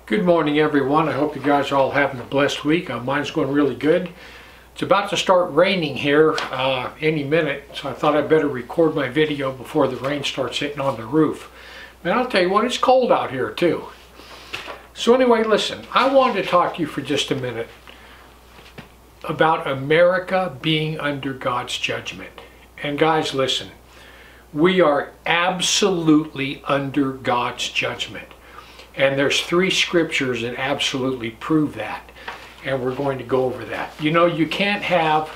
Good morning, everyone. I hope you guys are all having a blessed week. Mine's going really good. It's about to start raining here any minute, so I thought I'd better record my video before the rain starts hitting on the roof. And I'll tell you what, it's cold out here too. So anyway, listen, I wanted to talk to you for just a minute about America being under God's judgment. And guys, listen, we are absolutely under God's judgment. And there's 3 scriptures that absolutely prove that. And we're going to go over that. You know, you can't have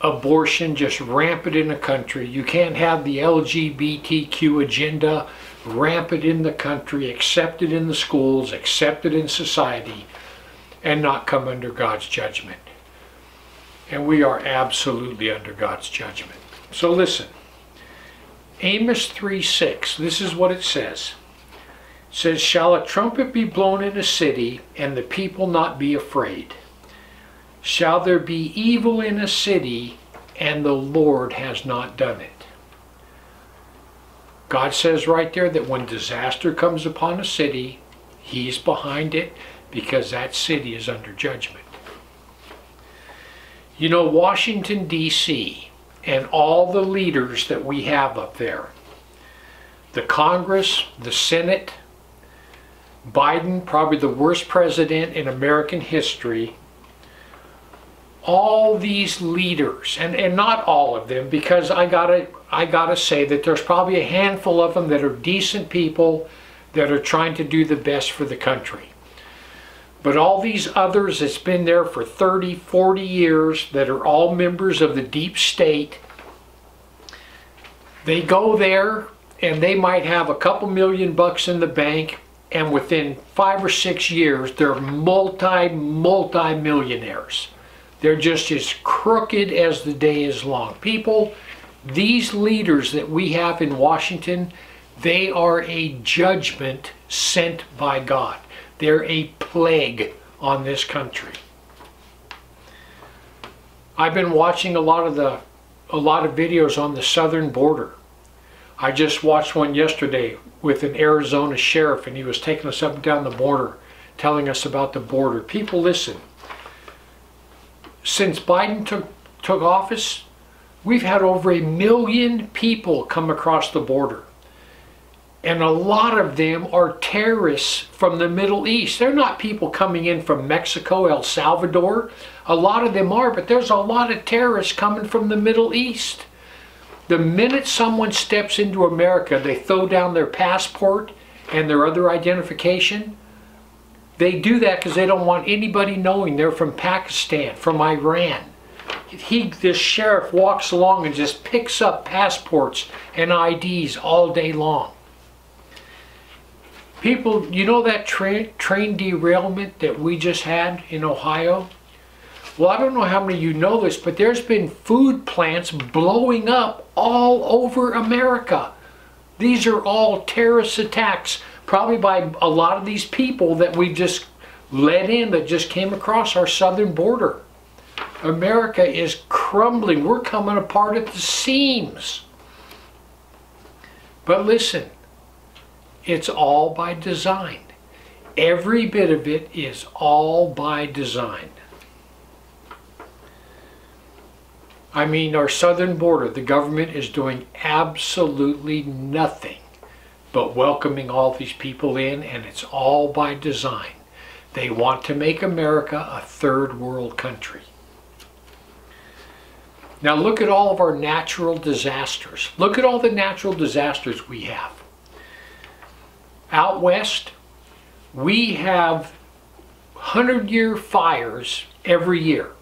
abortion just rampant in the country. You can't have the LGBTQ agenda rampant in the country, accepted in the schools, accepted in society, and not come under God's judgment. And we are absolutely under God's judgment. So listen, Amos 3:6, this is what it says. It says, "Shall a trumpet be blown in a city, and the people not be afraid? Shall there be evil in a city, and the Lord has not done it?" God says right there that when disaster comes upon a city, He's behind it because that city is under judgment. You know, Washington, D.C., and all the leaders that we have up there, the Congress, the Senate, Biden, probably the worst president in American history, all these leaders, and not all of them, because I gotta say that there's probably a handful of them that are decent people that are trying to do the best for the country. But all these others that's been there for 30, 40 years, that are all members of the deep state, they go there and they might have a couple $1,000,000 in the bank, and within 5 or 6 years, they're multi-millionaires. They're just as crooked as the day is long. People, these leaders that we have in Washington, they are a judgment sent by God. They're a plague on this country. I've been watching a lot of videos on the southern border. I just watched one yesterday with an Arizona sheriff, and he was taking us up and down the border, telling us about the border. People, listen. Since Biden took office, we've had over 1 million people come across the border. And a lot of them are terrorists from the Middle East. They're not people coming in from Mexico, El Salvador. A lot of them are, but there's a lot of terrorists coming from the Middle East. The minute someone steps into America, they throw down their passport and their other identification. They do that because they don't want anybody knowing they're from Pakistan, from Iran. This sheriff walks along and just picks up passports and IDs all day long. People, you know that train derailment that we just had in Ohio? Well, I don't know how many of you know this, but there's been food plants blowing up all over America. These are all terrorist attacks, probably by a lot of these people that we just let in, that just came across our southern border. America is crumbling. We're coming apart at the seams. But listen, it's all by design. Every bit of it is all by design. I mean, our southern border, the government is doing absolutely nothing but welcoming all these people in, and it's all by design. They want to make America a third world country. Now look at all of our natural disasters. Look at all the natural disasters we have. Out west, we have 100-year fires every year.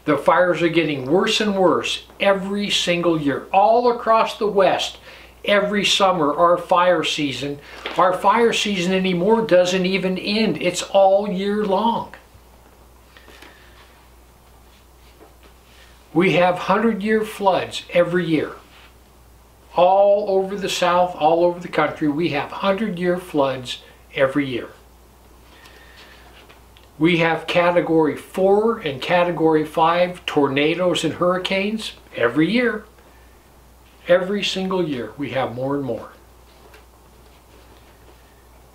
The fires are getting worse and worse every single year. All across the West, every summer, our fire season anymore doesn't even end. It's all year long. We have 100-year floods every year. All over the South, all over the country, we have 100-year floods every year. We have Category 4 and Category 5 tornadoes and hurricanes every year. Every single year we have more and more.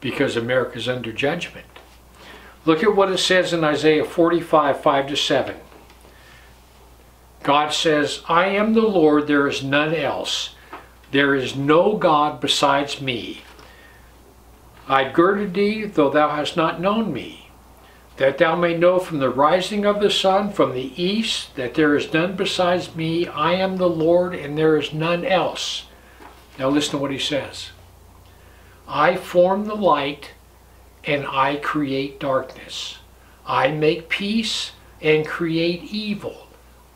because America's under judgment. Look at what it says in Isaiah 45, 5-7. God says, I am the Lord, there is none else. There is no God besides me. I girded thee, though thou hast not known me, that thou may know from the rising of the sun, from the east, that there is none besides me. I am the Lord, and there is none else. Now listen to what he says. I form the light, and I create darkness. I make peace and create evil.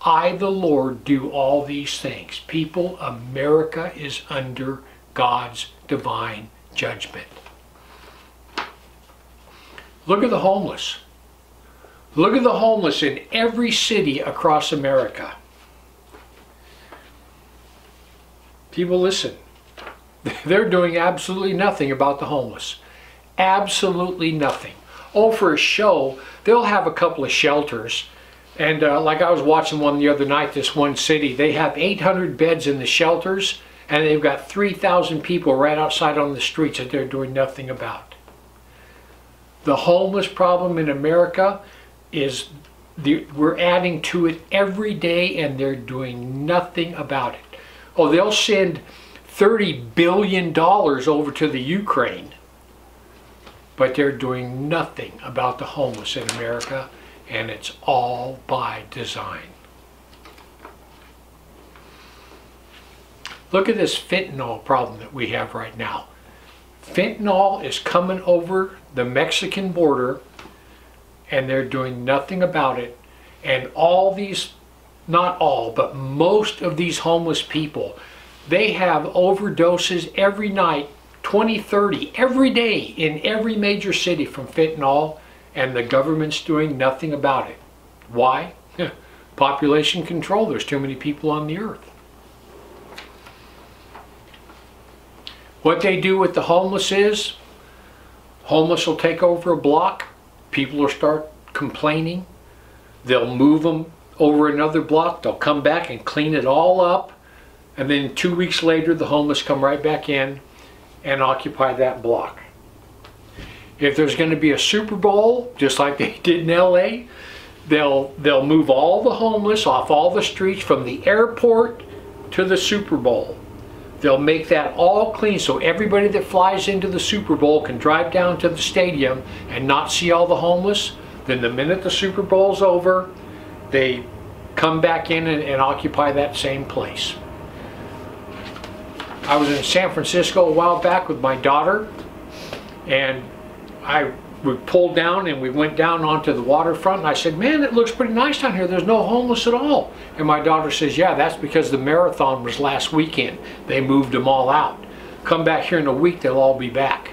I, the Lord, do all these things. People, America is under God's divine judgment. Look at the homeless. Look at the homeless in every city across America. People, listen. They're doing absolutely nothing about the homeless. Absolutely nothing. Oh, for a show, they'll have a couple of shelters. And like I was watching one the other night, this one city, they have 800 beds in the shelters, and they've got 3,000 people right outside on the streets that they're doing nothing about. The homeless problem in America is, we're adding to it every day, and they're doing nothing about it. Oh, they'll send $30 billion over to the Ukraine, but they're doing nothing about the homeless in America, and it's all by design. Look at this fentanyl problem that we have right now. Fentanyl is coming over the Mexican border, and they're doing nothing about it. And all these, not all, but most of these homeless people, they have overdoses every night, 20, 30, every day in every major city from fentanyl, and the government's doing nothing about it. Why? Population control. There's too many people on the earth. What they do with the homeless is, homeless will take over a block, people will start complaining, they'll move them over another block, they'll come back and clean it all up, and then 2 weeks later the homeless come right back in and occupy that block. If there's going to be a Super Bowl, just like they did in LA, they'll move all the homeless off all the streets from the airport to the Super Bowl. They'll make that all clean so everybody that flies into the Super Bowl can drive down to the stadium and not see all the homeless. Then the minute the Super Bowl's over, they come back in and occupy that same place. I was in San Francisco a while back with my daughter, and we pulled down and we went down onto the waterfront, and I said, man, it looks pretty nice down here. There's no homeless at all. And my daughter says, yeah, that's because the marathon was last weekend. They moved them all out. Come back here in a week, they'll all be back.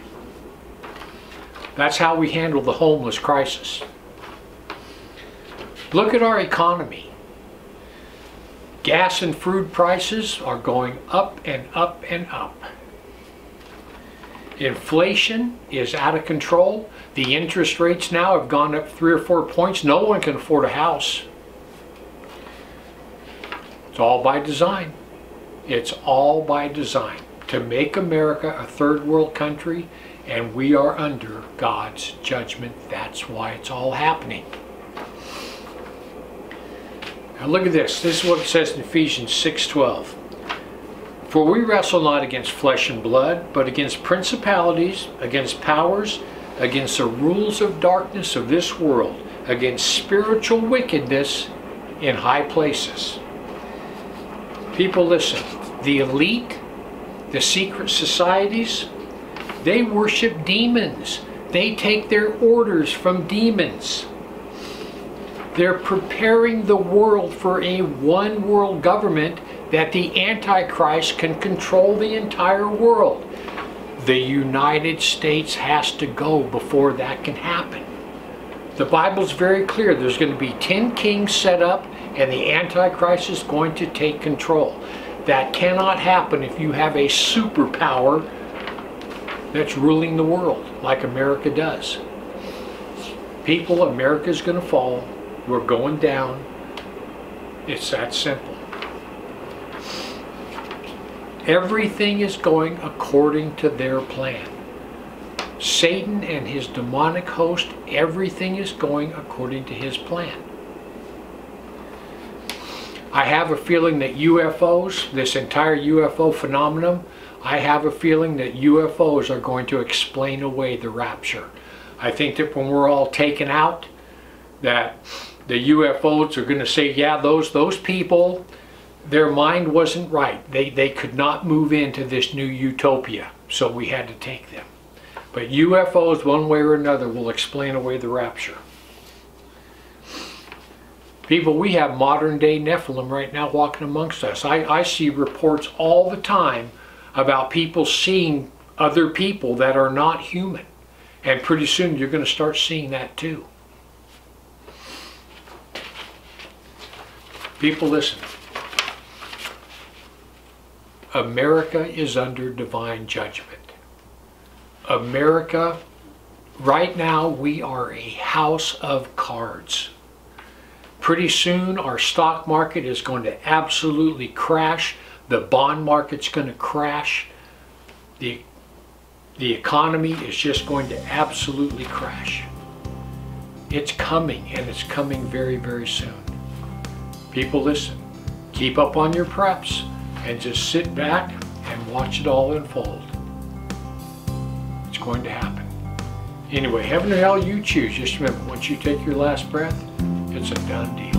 That's how we handle the homeless crisis. Look at our economy. Gas and food prices are going up and up and up. Inflation is out of control. The interest rates now have gone up 3 or 4 points. No one can afford a house. It's all by design. It's all by design to make America a third world country, and we are under God's judgment. That's why it's all happening. Now look at this. This is what it says in Ephesians 6:12. For we wrestle not against flesh and blood, but against principalities, against powers, against the rules of darkness of this world, against spiritual wickedness in high places. People, listen. The elite, the secret societies, they worship demons. They take their orders from demons. They're preparing the world for a one world government that the Antichrist can control the entire world. The United States has to go before that can happen. The Bible's very clear. There's going to be 10 kings set up, and the Antichrist is going to take control. That cannot happen if you have a superpower that's ruling the world like America does. People, America's going to fall. We're going down. It's that simple. Everything is going according to their plan. Satan and his demonic host, everything is going according to his plan. I have a feeling that UFOs, this entire UFO phenomenon, I have a feeling that UFOs are going to explain away the rapture. I think that when we're all taken out, that the UFOs are going to say, yeah, those people, their mind wasn't right. They could not move into this new utopia, so we had to take them. But UFOs, one way or another, will explain away the rapture. People, we have modern day Nephilim right now walking amongst us. I see reports all the time about people seeing other people that are not human. And pretty soon you're going to start seeing that too. People, listen. America is under divine judgment. America, right now, we are a house of cards. Pretty soon our stock market is going to absolutely crash. The bond market's going to crash. The economy is just going to absolutely crash. It's coming, and it's coming very, very soon. People, listen. Keep up on your preps and just sit back and watch it all unfold. It's going to happen. Anyway, heaven or hell, you choose. Just remember, once you take your last breath, it's a done deal.